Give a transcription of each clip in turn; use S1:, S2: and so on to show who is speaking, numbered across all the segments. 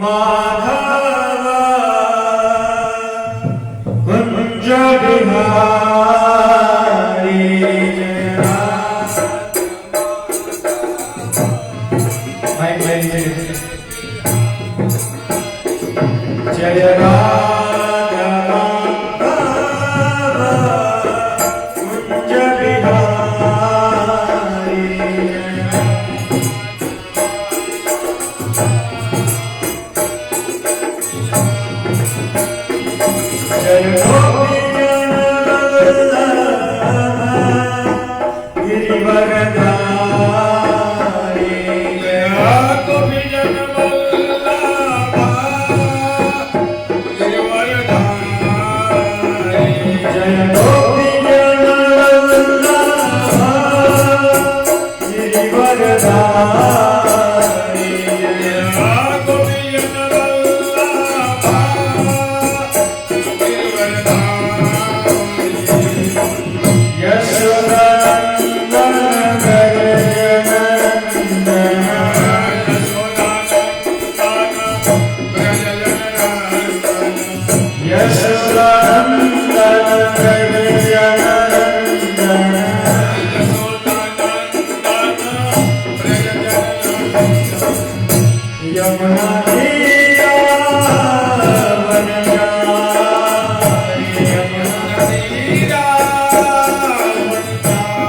S1: माधव कुंज बिहारी जय राघव कुंज बिहारी जय गोपी गिरिवरधारी जय गोपी जन वल्लभा गिरिवरधारी जय गोपी जन वल्लभा गिरिवरधारी जय गोपी जन वल्लभा यशोदानंदन यमुना तीरा वन जाई यमुना तीरा वन जाई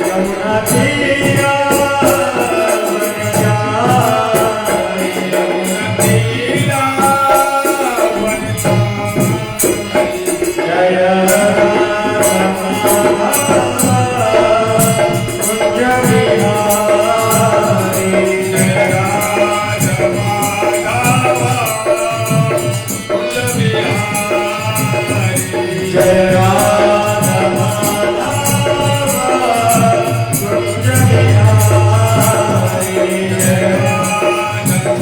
S1: यमुना तीरा वन जाई यमुना तीरा वन जाई जय जय राघव कुंज बिहारी जय राघव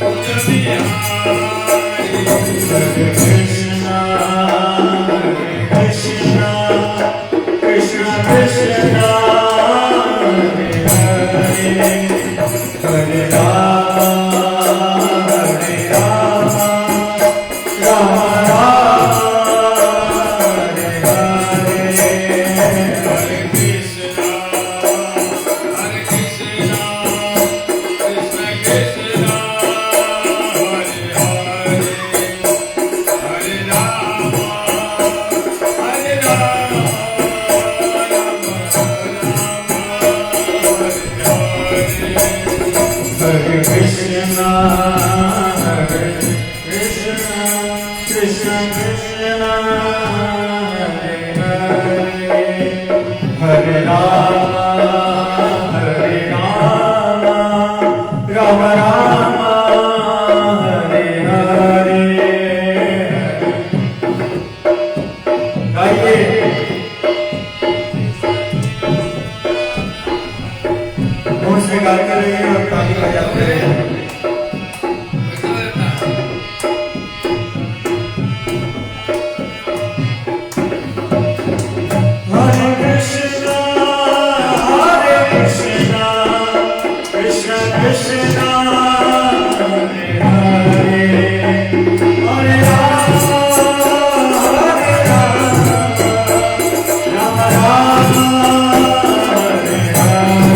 S1: कुंज बिहारी हरे कृष्णा कृष्ण कृष्ण हरे हरे हरे राम हरे राम राम राम हरे हरे हरे कृष्णा कृष्ण कृष्ण हरे हरे हरे राम हरे राम राम राम हरे कृष्णा हरे कृष्ण कृष्ण कृष्ण हरे हरे हरे राम राम राम हरे हरे गाइए मुंह से गाते रहिए और ताली बजाते रहिए कृष्ण कृष्ण हरे हरे हरे राम राम राम हरे हरे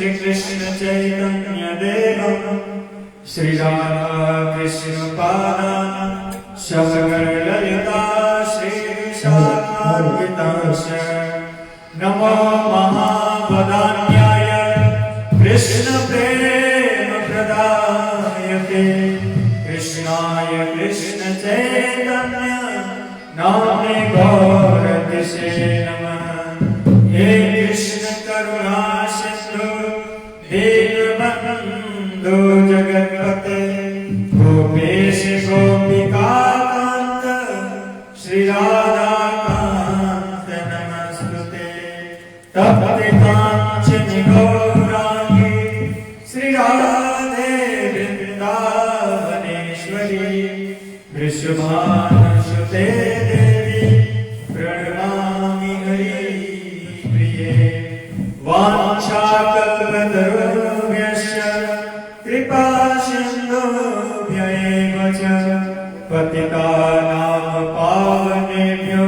S1: श्री कृष्ण चैतन्य देव श्री राधा कृष्ण पादान सहगण ललिता श्री विशाखान्वितांश नमो महापदान्याय कृष्ण प्रेम प्रदायते कृष्णाय कृष्ण चैतन्य नामे गौरतिसे नमः। हे कृष्ण करुणा सिंधु दीनबंधु जगत्पते गोपेश गोपिका कांत श्री राधा कांत नमस्तुते तप्त कांचन गौरांगी श्री राधे वृंदावनेश्वरी वृषभानुसुते देवी प्रणमामि हरिप्रिये वाञ्छाकल्पतरुभ्यश्च कृपा सिन्धुभ्यैव च पतितानां पावनेभ्यो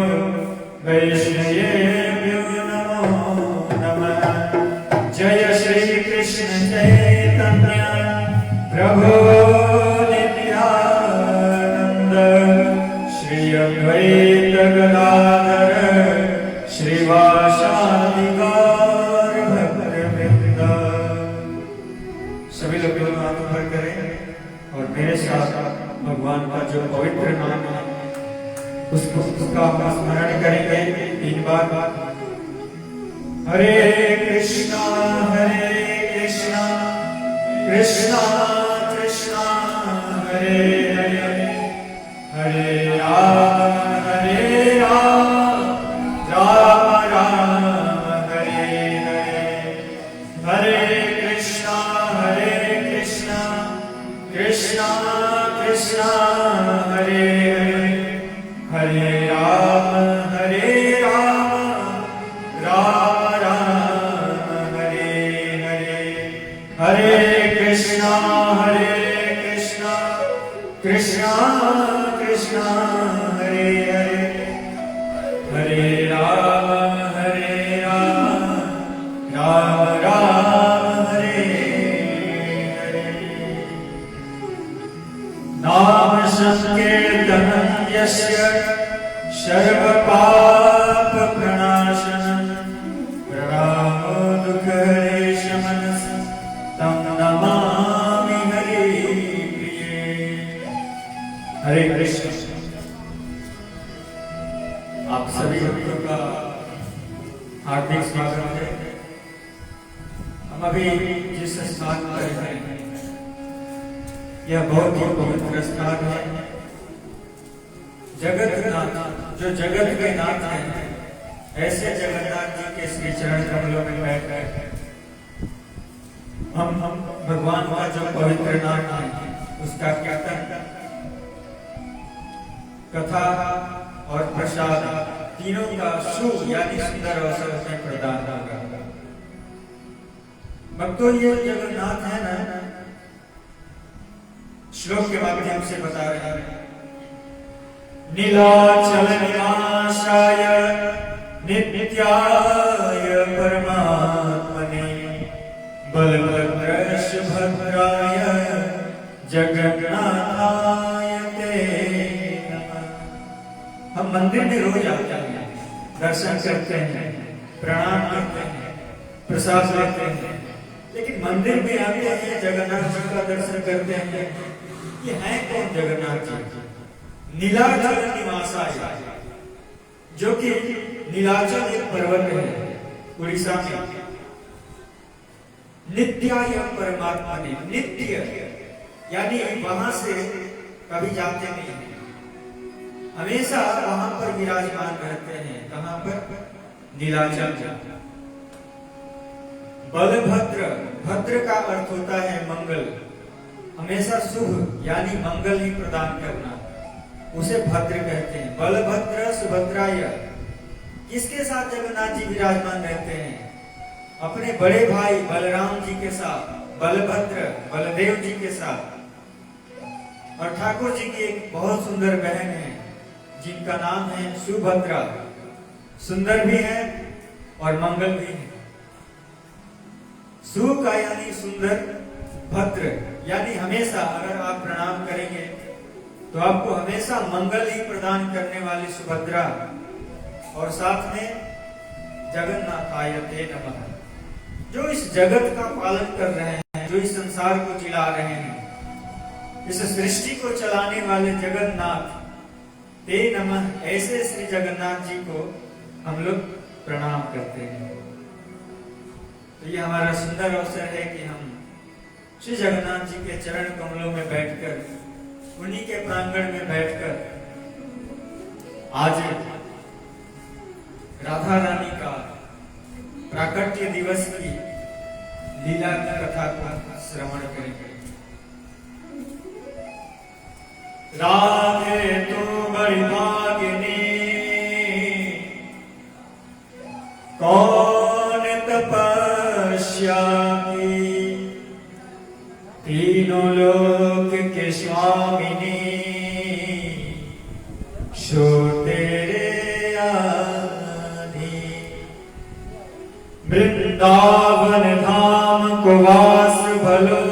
S1: वैष्णवेभ्यो नमो नमः। जय श्री कृष्ण चैतन्य प्रभु नित्यानंद श्री अद्वैत गदाधर श्रीवासादि गौर भक्तवृंद। सभी लोग हाथ ऊपर करें और मेरे साथ भगवान का जो पवित्र नाम है उसका स्मरण करेंगे 3 बार। हरे कृष्णा कृष्णा कृष्णा हरे हरे हरे राम राम राम हरे हरे हरे कृष्णा कृष्णा कृष्णा हरे हरे हरे राम राम राम हरे हरे हरे कृष्णा कृष्णा कृष्णा हरे हरे हरे राम राम राम हरे हरे। नाम संकीर्तनं यस्य सर्वपाप प्रणाशनं प्रणामो दुःखलेशमनः तं नमामि हरिप्रिये। हरे कृष्ण। आप सभी भक्तों का हार्दिक स्वागत है। हम अभी जिस स्थान पर हैं यह बहुत ही पवित्र स्थान है। जगन्नाथ जो जगत के नाथ हैं ऐसे जगन्नाथ जी के श्री चरण कमलों में बैठकर हम भगवान का जो पवित्र नाम है उसका कीर्तन कथा और प्रसाद तीनों का शुभ यानी सुंदर अवसर में प्रदान होगा। भक्तों ये जगन्नाथ है ना श्लोक के माध्यम से बता रहे हैं। नीलाचल निवासाय नित्याय परमात्मने बलभद्र सुभद्राय जगन्नाथाय ते नमः। हम मंदिर में रोज आते हैं, दर्शन करते हैं, प्रणाम करते हैं, प्रसाद लेते हैं, लेकिन मंदिर में आते हैं जगन्नाथ जी का दर्शन करते हैं। ये है कौन जगन्नाथ जी? नीलाचल निवासाय जो कि नीलाचल एक पर्वत है उड़ीसा में। नित्याय परमात्मा ने नित्य यानी वहां से कभी जाते नहीं, हमेशा वहां पर विराजमान रहते हैं। कहां पर? नीलाचल। बलभद्र, भद्र का अर्थ होता है मंगल, हमेशा शुभ यानी मंगल ही प्रदान करना, उसे भद्र कहते हैं। बलभद्र सुभद्राय किसके साथ जगन्नाथ जी विराजमान रहते हैं? अपने बड़े भाई बलराम जी के साथ, बलभद्र बलदेव जी के साथ। और ठाकुर जी की एक बहुत सुंदर बहन है जिनका नाम है सुभद्रा। सुंदर भी है और मंगल भी है। सु का यानी सुंदर, भद्र यानी हमेशा अगर आप प्रणाम करेंगे तो आपको हमेशा मंगल ही प्रदान करने वाली सुभद्रा, और साथ में जगन्नाथाय ते नमः, जो इस जगत का पालन कर रहे हैं, जो इस संसार को जिला रहे हैं, इस सृष्टि को चलाने वाले जगन्नाथ ते नमः, ऐसे श्री जगन्नाथ जी को हम लोग प्रणाम करते हैं। तो ये हमारा सुंदर अवसर है कि हम श्री जगन्नाथ जी के चरण कमलों में बैठकर, उन्हीं के प्रांगण में बैठकर आज राधा रानी का प्राकट्य दिवस की लीला की कथा का श्रवण करेंगे। राधे तू बड़ी भागिनी, कौन तपस्या की, तीनों लोक के स्वामिनी, सो तेरे आधी, वृंदावन धाम को वास भलो,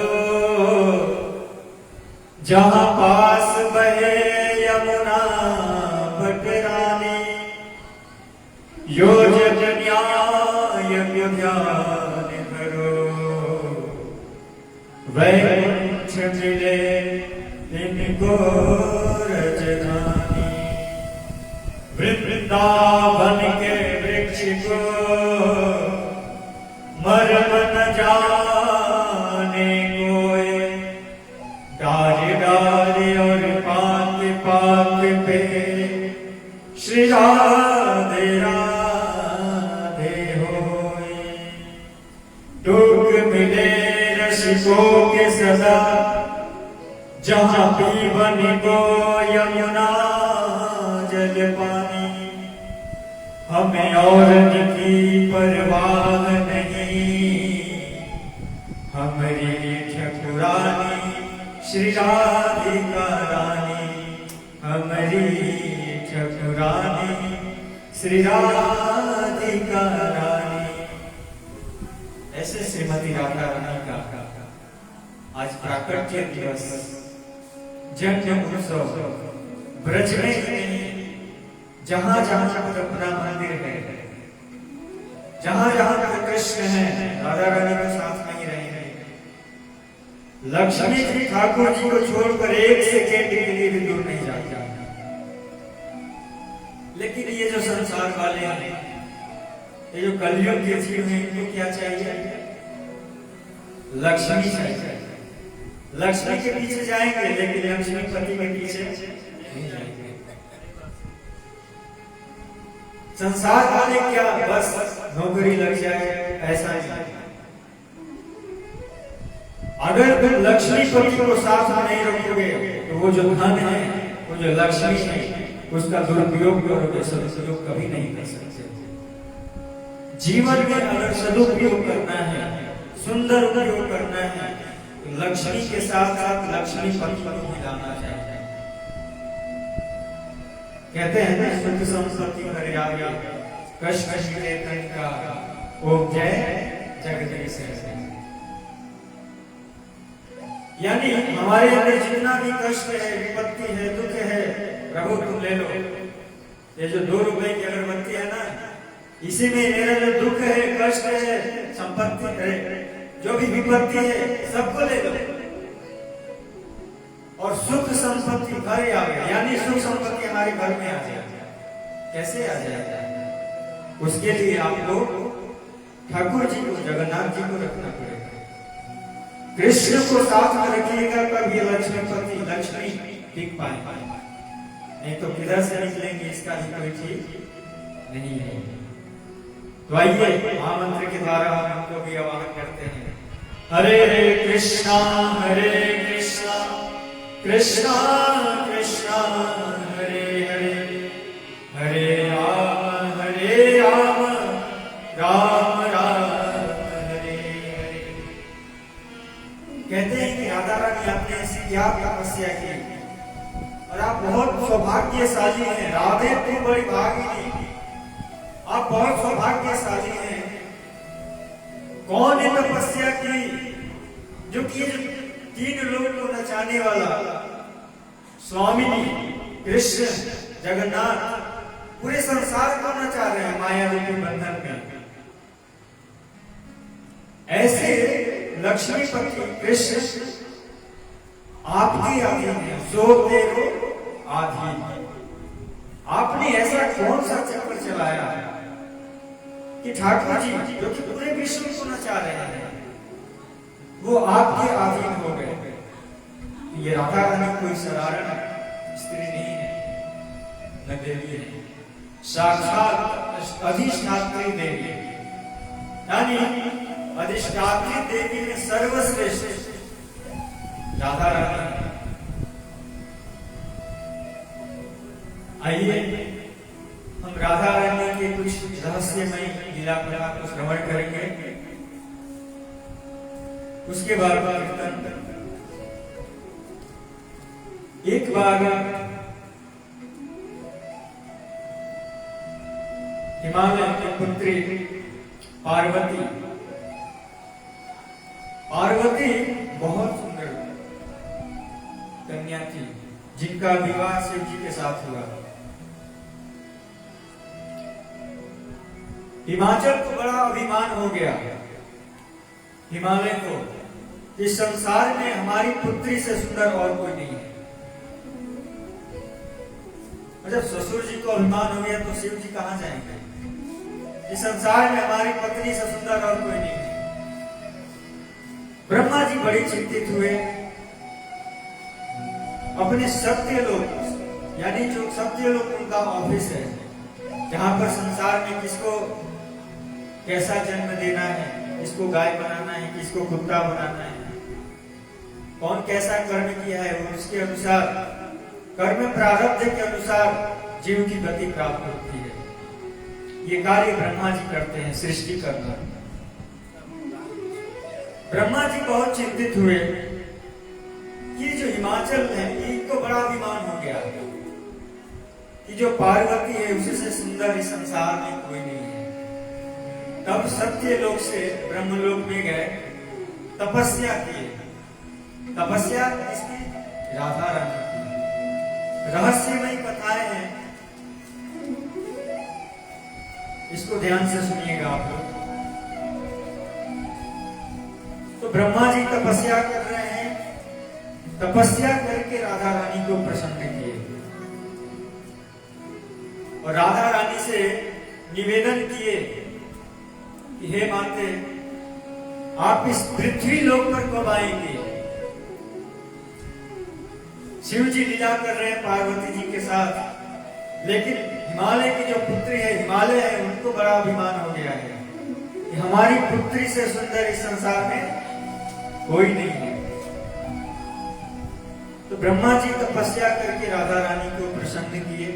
S1: जहाँ पास बहे यमुना बटरानी, योजन न्याय ध्यान करो, वैकुंठ मिले इनको रजधानी, वृंदावन के वृक्ष को मर्म न जाने कोई, डारे डारे और पात पात पे श्री राधे राधे होए, दुख मिले रसिकों के सदा, जहाँ पीवन को यमुना जल पानी, हमें और की परवाह नहीं, हमारी ठकुरानी श्री राधिका रानी, हमारी ठकुरानी श्री राधिका रानी। ऐसे श्रीमती राधा रानी का आज प्राकट्य दिवस, जन्म उत्सव ब्रज में जहां जहां पर अपना मंदिर है, जहां जहां पर कृष्ण है, राधा रानी के साथ नहीं रहे हैं। लक्ष्मी जी ठाकुर जी को छोड़कर एक सेकेंड के लिए भी दूर नहीं जाता। लेकिन ये जो संसार वाले हैं, ये जो कलयुग के जीव हैं, इनको क्या चाहिए? लक्ष्मी चाहिए। लक्ष्मी के पीछे जाएंगे, लेकिन लक्ष्मी पति के पीछे नहीं जाएंगे। संसार वाले क्या बस नौकरी लग जाए, ऐसा नहीं। अगर तुम लक्ष्मी पति को साथ में नहीं रखोगे तो वो जो धन है, वो जो लक्ष्मी है, उसका दुरुपयोग करोगे, सदुपयोग कभी नहीं कर सकते। जीवन में अगर सदुपयोग करना है, सुंदर उपयोग करना है, तो लक्ष्मी के साथ साथ लक्ष्मी पति को मिलाना चाहिए। कहते हैं ना, सुख संपत्ति हरे आगे, कष्ट मिले तन का, ओम जय जगदीश। यानी हमारे अंदर जितना भी कष्ट है, विपत्ति है, दुख है, प्रभु तुम ले लो। ये जो 2 रुपए की अगरबत्ती है ना, इसी में मेरा जो दुख है, कष्ट है, संपत्ति है, जो भी विपत्ति है, सबको ले लो। और सुख संपत्ति घर आ गया, यानी सुख संपत्ति हमारे घर में आ जाए। कैसे आ जाएगा? उसके लिए आपको ठाकुर जी को, जगन्नाथ जी को रखना पड़ेगा। कृष्ण को साथ में रखिएगा, कभी लक्ष्मीपति लक्ष्मी टिक पाए, नहीं तो किधर से निकलेंगे, इसका भी कोई ठीक नहीं है। तो आइए महामंत्र के द्वारा हम उनको भी आवाहन करते हैं। हरे कृष्णा कृष्णा कृष्णा हरे हरे, हरे राम राम राम हरे हरे। कहते हैं कि राधा रानी आपने ऐसी क्या तपस्या की, और आप बहुत सौभाग्यशाली हैं। राधे तू बड़ी भागिनी, आप बहुत सौभाग्यशाली हैं। कौन ने तपस्या की जो कि तीन लोग को नचाने वाला स्वामी कृष्ण जगन्नाथ पूरे संसार को नचा रहे हैं माया रूपी बंधन में। ऐसे लक्ष्मीपति कृष्ण आपके अधीन है, सो तेरो आधीन। आपने ऐसा कौन सा चक्र चलाया कि ठाकुर जी जो कि पूरे विश्व को नचा रहे हैं वो आपके अधीन हो गए। ये राधा रानी कोई साधारण स्त्री नहीं है, न देवी है, साक्षात अधिष्ठात्री देवी, यानी अधिष्ठात्री देवी में सर्वश्रेष्ठ राधा रानी। आइए हम राधा रानी के कुछ रहस्यमय लीला कला को श्रवण करेंगे, उसके बाद कीर्तन। एक बार हिमालय की पुत्री पार्वती बहुत सुंदर कन्या थी जिनका विवाह शिव जी के साथ हुआ। हिमाचल को बड़ा अभिमान हो गया, हिमालय को, इस संसार में हमारी पुत्री से सुंदर और कोई नहीं है। जब ससुर जी को अभिमान हो गया तो शिव जी कहां जाएंगे? इस संसार में हमारी पत्नी से सुंदर और कोई नहीं है। ब्रह्मा जी बड़े चिंतित हुए, अपने सत्यलोक, यानी जो सत्यलोक उनका ऑफिस है, जहां पर संसार में किसको कैसा जन्म देना है, किसको गाय बनाना है, किसको कुत्ता बनाना है, कौन कैसा कर्म किया है, उसके अनुसार कर्म प्रारब्ध के अनुसार जीव की गति प्राप्त होती है। ये कार्य ब्रह्मा जी करते हैं, सृष्टि करना। ब्रह्मा जी बहुत चिंतित हुए कि जो हिमाचल है इनको बड़ा अभिमान हो गया कि जो पार्वती है उससे सुंदर इस संसार में कोई नहीं है। तब सत्यलोक से ब्रह्मलोक में गए, तपस्या किए। तपस्या इसकी राधा रानी की रहस्यमय कथाएं हैं, इसको ध्यान से सुनिएगा आप लोग। तो ब्रह्मा जी तपस्या कर रहे हैं, तपस्या करके राधा रानी को प्रसन्न किए और राधा रानी से निवेदन किए कि हे माते, आप इस पृथ्वी लोक पर कब आएंगे? शिव जी लीला कर रहे हैं पार्वती जी के साथ, लेकिन हिमालय की जो पुत्री है, हिमालय है, उनको बड़ा अभिमान हो गया है कि हमारी पुत्री से सुंदर इस संसार में कोई नहीं है। तो ब्रह्मा जी तपस्या करके राधा रानी को प्रसन्न किए।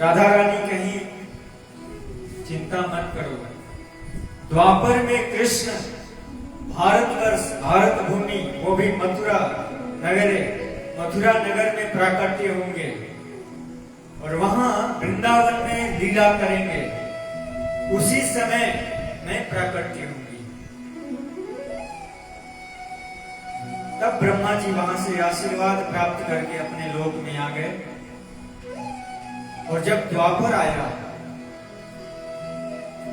S1: राधा रानी कहीं चिंता मत करो, द्वापर में कृष्ण भारतवर्ष, भारत भूमि, वो भी मथुरा नगर में प्राकट्य होंगे और वहां वृंदावन में लीला करेंगे। उसी समय मैं प्राकट्य होंगी। तब ब्रह्मा जी वहां से आशीर्वाद प्राप्त करके अपने लोक में आ गए। और जब द्वापर आया,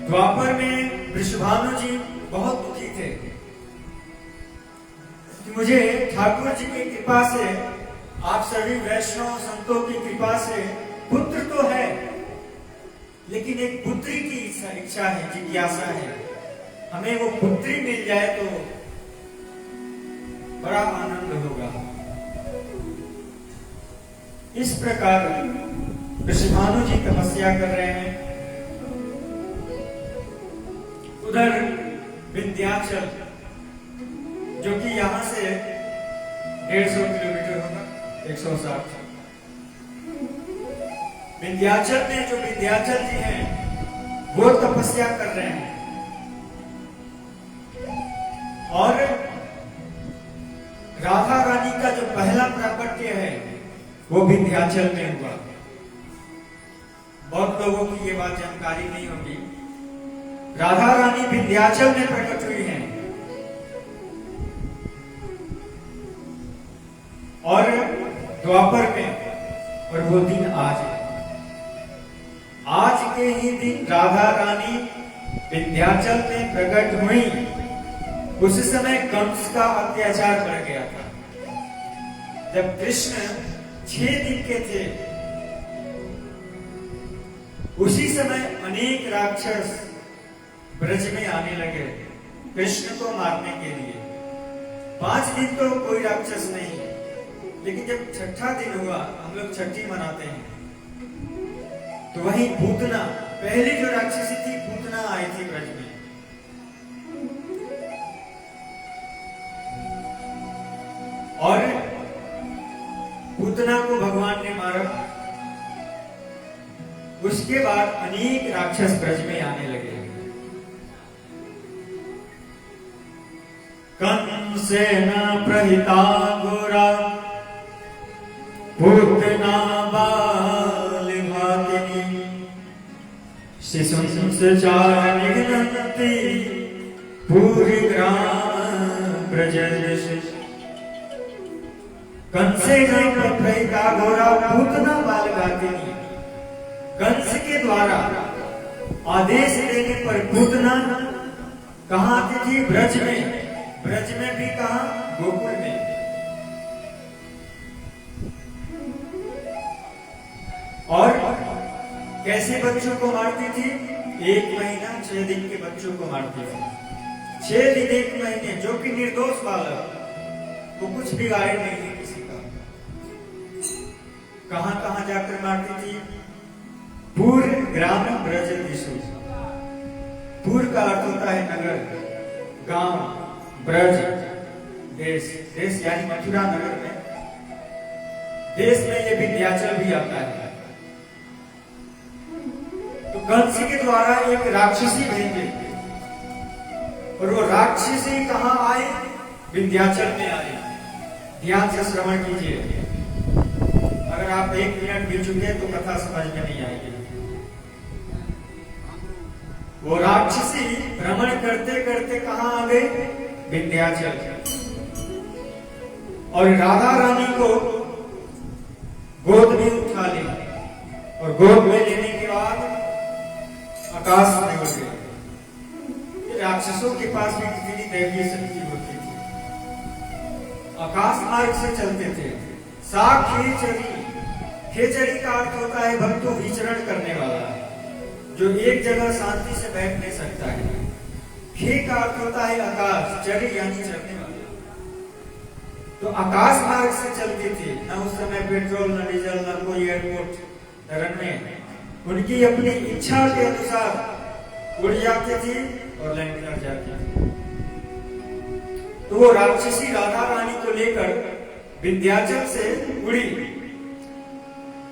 S1: द्वापर में वृषभानु जी बहुत दुखी थे कि मुझे ठाकुर जी की कृपा से, आप सभी वैष्णव संतों की कृपा से पुत्र तो है, लेकिन एक पुत्री की इच्छा है, जिज्ञासा है। हमें वो पुत्री मिल जाए तो बड़ा आनंद होगा। इस प्रकार वृषभानु जी तपस्या कर रहे हैं। उधर विंध्याचल, जो कि यहां से 150 किलोमीटर होगा, 160। विंध्याचल में जो विंध्याचल जी हैं वो तपस्या कर रहे हैं और राधा रानी का जो पहला प्राकट्य है वो विंध्याचल में हुआ। बहुत लोगों की ये बात जानकारी नहीं होगी। राधा रानी विंध्याचल में प्रकट हुई हैं और द्वापर में, और वो दिन आज है। आज के ही दिन राधा रानी विंध्याचल में प्रकट हुई। उस समय कंस का अत्याचार बढ़ गया था। जब कृष्ण 6 दिन के थे, उसी समय अनेक राक्षस ब्रज में आने लगे कृष्ण को मारने के लिए। 5 दिन तो कोई राक्षस नहीं, लेकिन जब छठा दिन हुआ, हम लोग छठी मनाते हैं, तो वहीं पूतना, पहली जो राक्षसी थी पूतना आई थी ब्रज में। और पूतना को भगवान ने मारा। उसके बाद अनेक राक्षस ब्रज में आने लगे। कंसेन प्रहिता घोरा पूतना बाल घातिनी शिशुंसचार निघ्नन्ति पूरी ग्राम ब्रज। कंसेन प्रहिता घोरा पूतना बाल घातिनी, कंस के द्वारा आदेश देने पर पूतना कहाँ आती थी? ब्रज में। ब्रज में भी कहा? गोकुल में। और कैसे बच्चों को मारती थी? 1 महीना 6 दिन के बच्चों को मारती थी। 6 दिन 1 महीने, जो कि निर्दोष बालक, वो कुछ बिगाड़े नहीं है किसी का। कहां कहां जाकर मारती थी? पूर्व ग्राम ब्रज दिशु। पूर्व का अर्थ होता है नगर, गांव, ब्रज देश। देश यानी मथुरा नगर में, देश में ये विंध्याचल भी आता है। तो कंस के द्वारा एक राक्षसी भेजी, और वो राक्षसी कहां आए? विंध्याचल में आए। ध्यान से श्रवण कीजिए, अगर आप 1 मिनट भी चुके तो कथा समझ में नहीं आएगी। वो राक्षसी भ्रमण करते करते कहां आ गए? विंध्याचल। और राधा रानी को गोद में उठा लिया, और गोद में लेने के बाद आकाश में उड़ गए। राक्षसों के पास भी कितनी दैवीय शक्ति होती थी। आकाश मार्ग से चलते थे। खेचरी, खेचरी का अर्थ होता है भक्तों विचरण करने वाला, जो एक जगह शांति से बैठ नहीं सकता है। खे का अर्थ होता है आकाश, चरी यानी चलने वाला। तो आकाश मार्ग से चलती थी। न उस समय पेट्रोल, न डीजल, न कोई एयरपोर्ट रनवे। उनकी अपनी इच्छा के अनुसार उड़ जाती थी और लैंड कर जाती थी। तो वो राक्षसी राधा रानी को लेकर विंध्याचल से उड़ी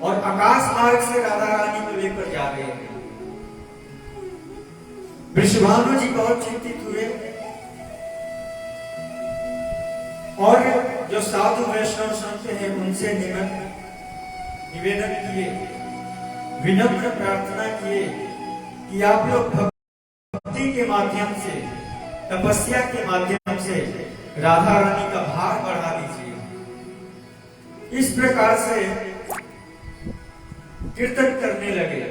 S1: और आकाश मार्ग से राधा रानी को लेकर जा रहे हैं। वृषभानु जी बहुत चिंतित हुए, और जो साधु वैष्णव संत हैं उनसे निवेदन किए, विनम्र प्रार्थना किए कि आप लोग भक्ति के माध्यम से, तपस्या के माध्यम से राधा रानी का भार बढ़ा दीजिए। इस प्रकार से कीर्तन करने लगे।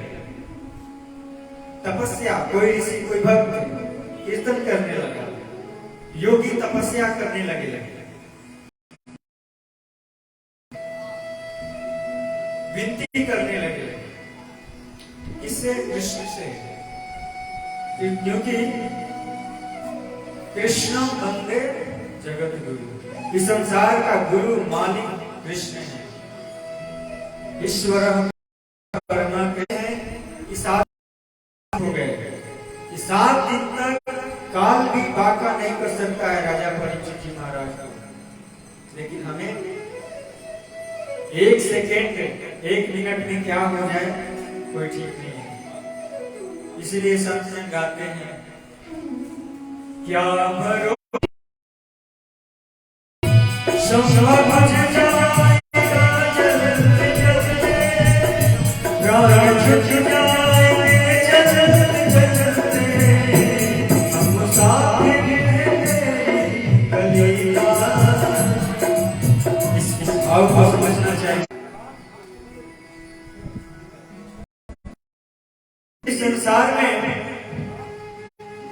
S1: तपस्या, कोई ऋषि, कोई भक्त कीर्तन करने लगा, योगी तपस्या करने लगे, विनती करने लगे। किससे? कृष्ण से। क्योंकि कृष्ण वंदे जगत गुरु, इस संसार का गुरु मालिक कृष्ण है। ईश्वर परमा कहते हैं कि 7 हो गए। 7 दिन तक काल भी बाका नहीं कर सकता है राजा परीक्षित जी महाराज को, लेकिन हमें 1 सेकेंड 1 मिनट में क्या हो जाए कोई ठीक नहीं है। इसलिए संत जन गाते हैं, क्या भरो प्राण छूट जाएंगे चलते चलते। भाव को समझना चाहिए। इस संसार में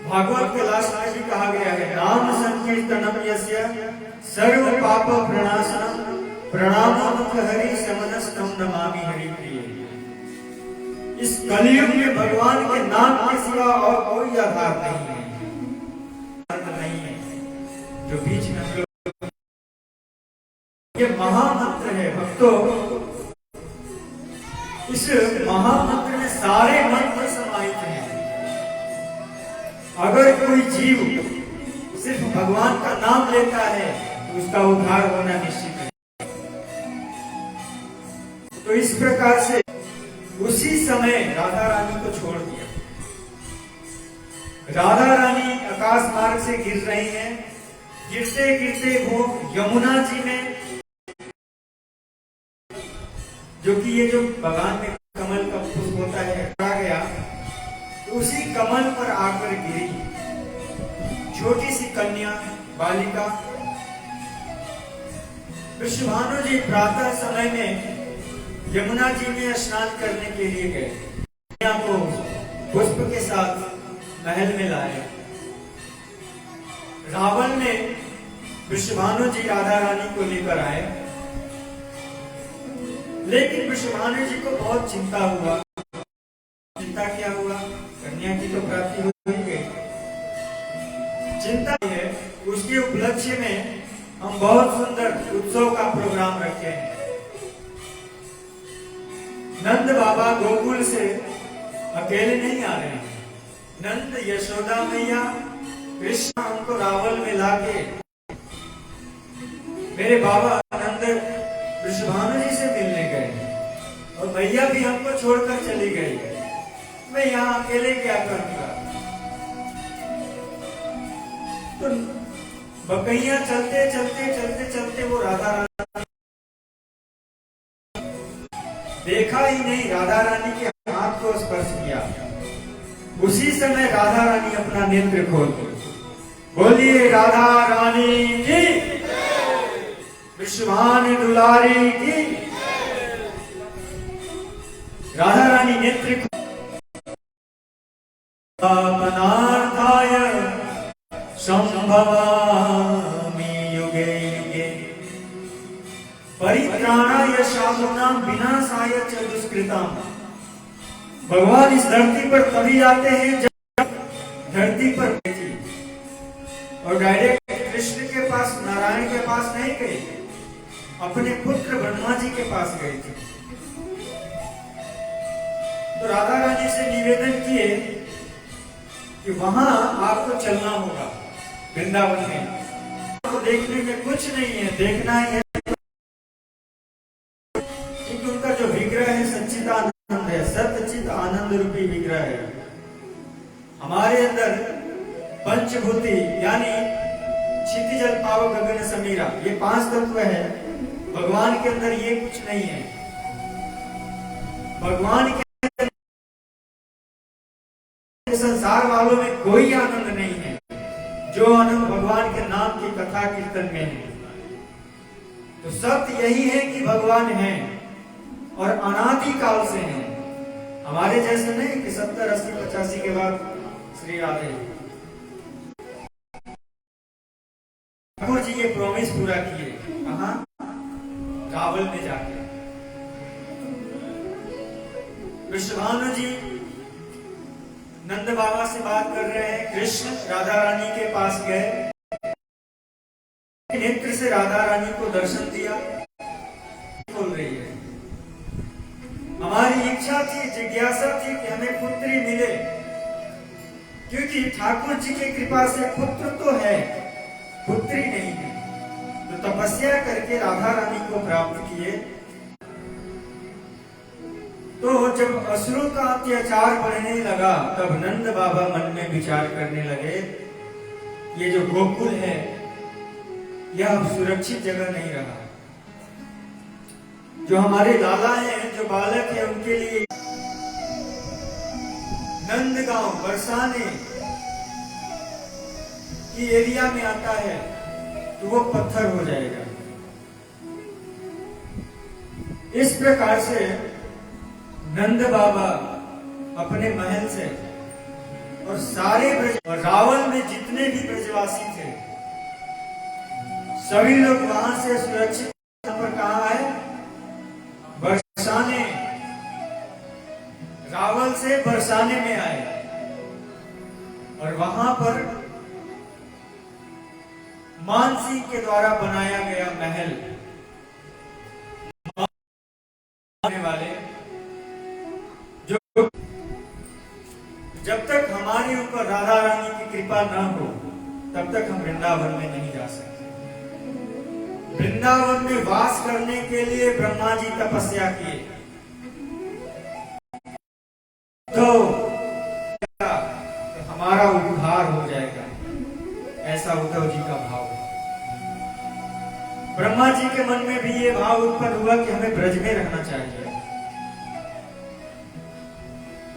S1: भागवत के लास्ट में भी कहा गया है, नाम संकीर्तनम यस्य सर्व पाप प्रणाशनम प्रणामो हरि शमनस्तम नमामि हरि प्रिय। इस कलयुग में भगवान के नाम के सिवा और कोई आधार नहीं है जो बीच में हम लोग, ये महामंत्र है भक्तों। इस महामंत्र में सारे मंत्र समाहित हैं। अगर कोई जीव सिर्फ भगवान का नाम लेता है तो उसका उद्धार होना निश्चित है। तो इस प्रकार से उसी समय राधा रानी को छोड़ दिया। राधा रानी आकाश मार्ग से गिर रही हैं। गिरते गिरते वो यमुना जी में, जो कि ये जो बगान में कमल का पुष्प होता है, आ गया तो उसी कमल पर आकर गिरी छोटी सी कन्या बालिका। वृषभानु जी प्रातः समय में यमुना जी में स्नान करने के लिए गए। कन्या को पुष्प के साथ महल में लाए। रावण ने वृषभानु जी राधा रानी को लेकर आए, लेकिन वृषभानु जी को बहुत चिंता हुआ। चिंता क्या हुआ? कन्या की तो प्राप्ति हो ही गई। चिंता है उसके उपलक्ष्य में हम बहुत सुंदर उत्सव का प्रोग्राम रखे हैं। नंद बाबा गोकुल से अकेले नहीं आ रहे हैं। नंद, यशोदा मैया, कृष्ण हमको रावल में लाके, मेरे बाबा नंद वृषभानु जी से मिलने गए और मैया भी हमको छोड़कर चली गई। मैं यहाँ अकेले क्या करूंगा? तो बकैया चलते चलते चलते चलते वो राधा रानी देखा ही नहीं, राधा रानी के हाथ को स्पर्श किया। उसी समय राधा रानी अपना नेत्र खोल दी। बोलिए राधा रानी की, विश्वान दुलारी की। राधा रानी नेत्र अपनार्थाय संभवामि युगे युगे परित्राणाय साधूनां विनाशाय च दुष्कृतां। भगवान इस धरती पर तभी आते हैं जब धरती पर थी, और डायरेक्ट कृष्ण के पास, नारायण के पास नहीं गए, अपने पुत्र ब्रह्मा जी के पास गए थे। तो राधा रानी से निवेदन किए कि वहां आपको चलना होगा वृंदावन में। आपको देखने में कुछ नहीं है, देखना ही है क्योंकि उनका जो विग्रह है सच्चिदानंद है, सत्यचित आनंद रूपी विग्रह है। हमारे अंदर पंचभूति यानी क्षितिजल पाव गगन समीरा, ये 5 तत्व है। भगवान के अंदर ये कुछ नहीं है। भगवान के संसार वालों में कोई आनंद नहीं है जो आनंद भगवान के नाम की कथा कीर्तन में है। तो सत्य यही है कि भगवान है और अनादि काल से है। हमारे जैसे नहीं कि 70, 80, 85 के बाद श्री राधे। ठाकुर जी ये प्रॉमिस पूरा किए। कहां? रावल में जाके। वृषभानु जी नंद बाबा से बात कर रहे हैं। कृष्ण राधा रानी के पास गए, नेत्र से राधा रानी को दर्शन दिया। बोल रही है, हमारी इच्छा थी, जिज्ञासा थी कि हमें पुत्री मिले, क्योंकि ठाकुर जी की कृपा से पुत्र तो है, पुत्री नहीं है। तो तपस्या करके राधा रानी को प्राप्त किए। तो जब असुरों का अत्याचार बढ़ने लगा, तब नंद बाबा मन में विचार करने लगे, ये जो गोकुल है यह अब सुरक्षित जगह नहीं रहा। जो हमारे लाला हैं, जो बालक है, उनके लिए नंदगांव बरसाने की एरिया में आता है तो वो पत्थर हो जाएगा। इस प्रकार से नंद बाबा अपने महल से और सारे ब्रज और रावण में जितने भी ब्रजवासी थे सभी लोग वहां से सुरक्षित पर कहा है बरसाने, रावण से बरसाने में आए और वहां पर मानसिंह के द्वारा बनाया गया महल वाले जो जब तक हमारे ऊपर राधा रानी की कृपा न हो तब तक हम वृंदावन में नहीं जा सकते। वृंदावन में वास करने के लिए ब्रह्मा जी तपस्या किए तो हमारा उद्धार हो जाएगा, ऐसा उद्धव जी का भाव। ब्रह्मा जी के मन में भी ये भाव उत्पन्न हुआ कि हमें ब्रज में रहना चाहिए।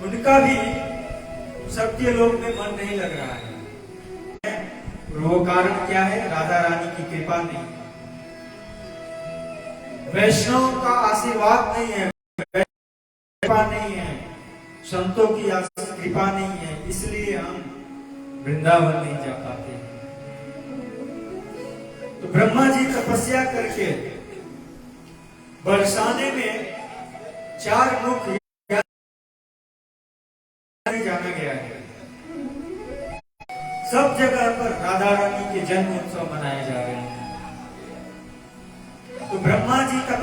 S1: उनका भी सत्य लोक में मन नहीं लग रहा है। वो कारण क्या है? राधा रानी की कृपा नहीं, वैष्णव का आशीर्वाद नहीं है, कृपा नहीं है, संतों की कृपा नहीं है, इसलिए हम वृंदावन नहीं जा पाते। तो ब्रह्मा जी तपस्या करके बरसाने में 4 मुख जाना गया है। सब जगह पर राधा रानी के जन्म उत्सव मनाए जा रहे हैं। तो ब्रह्मा जी का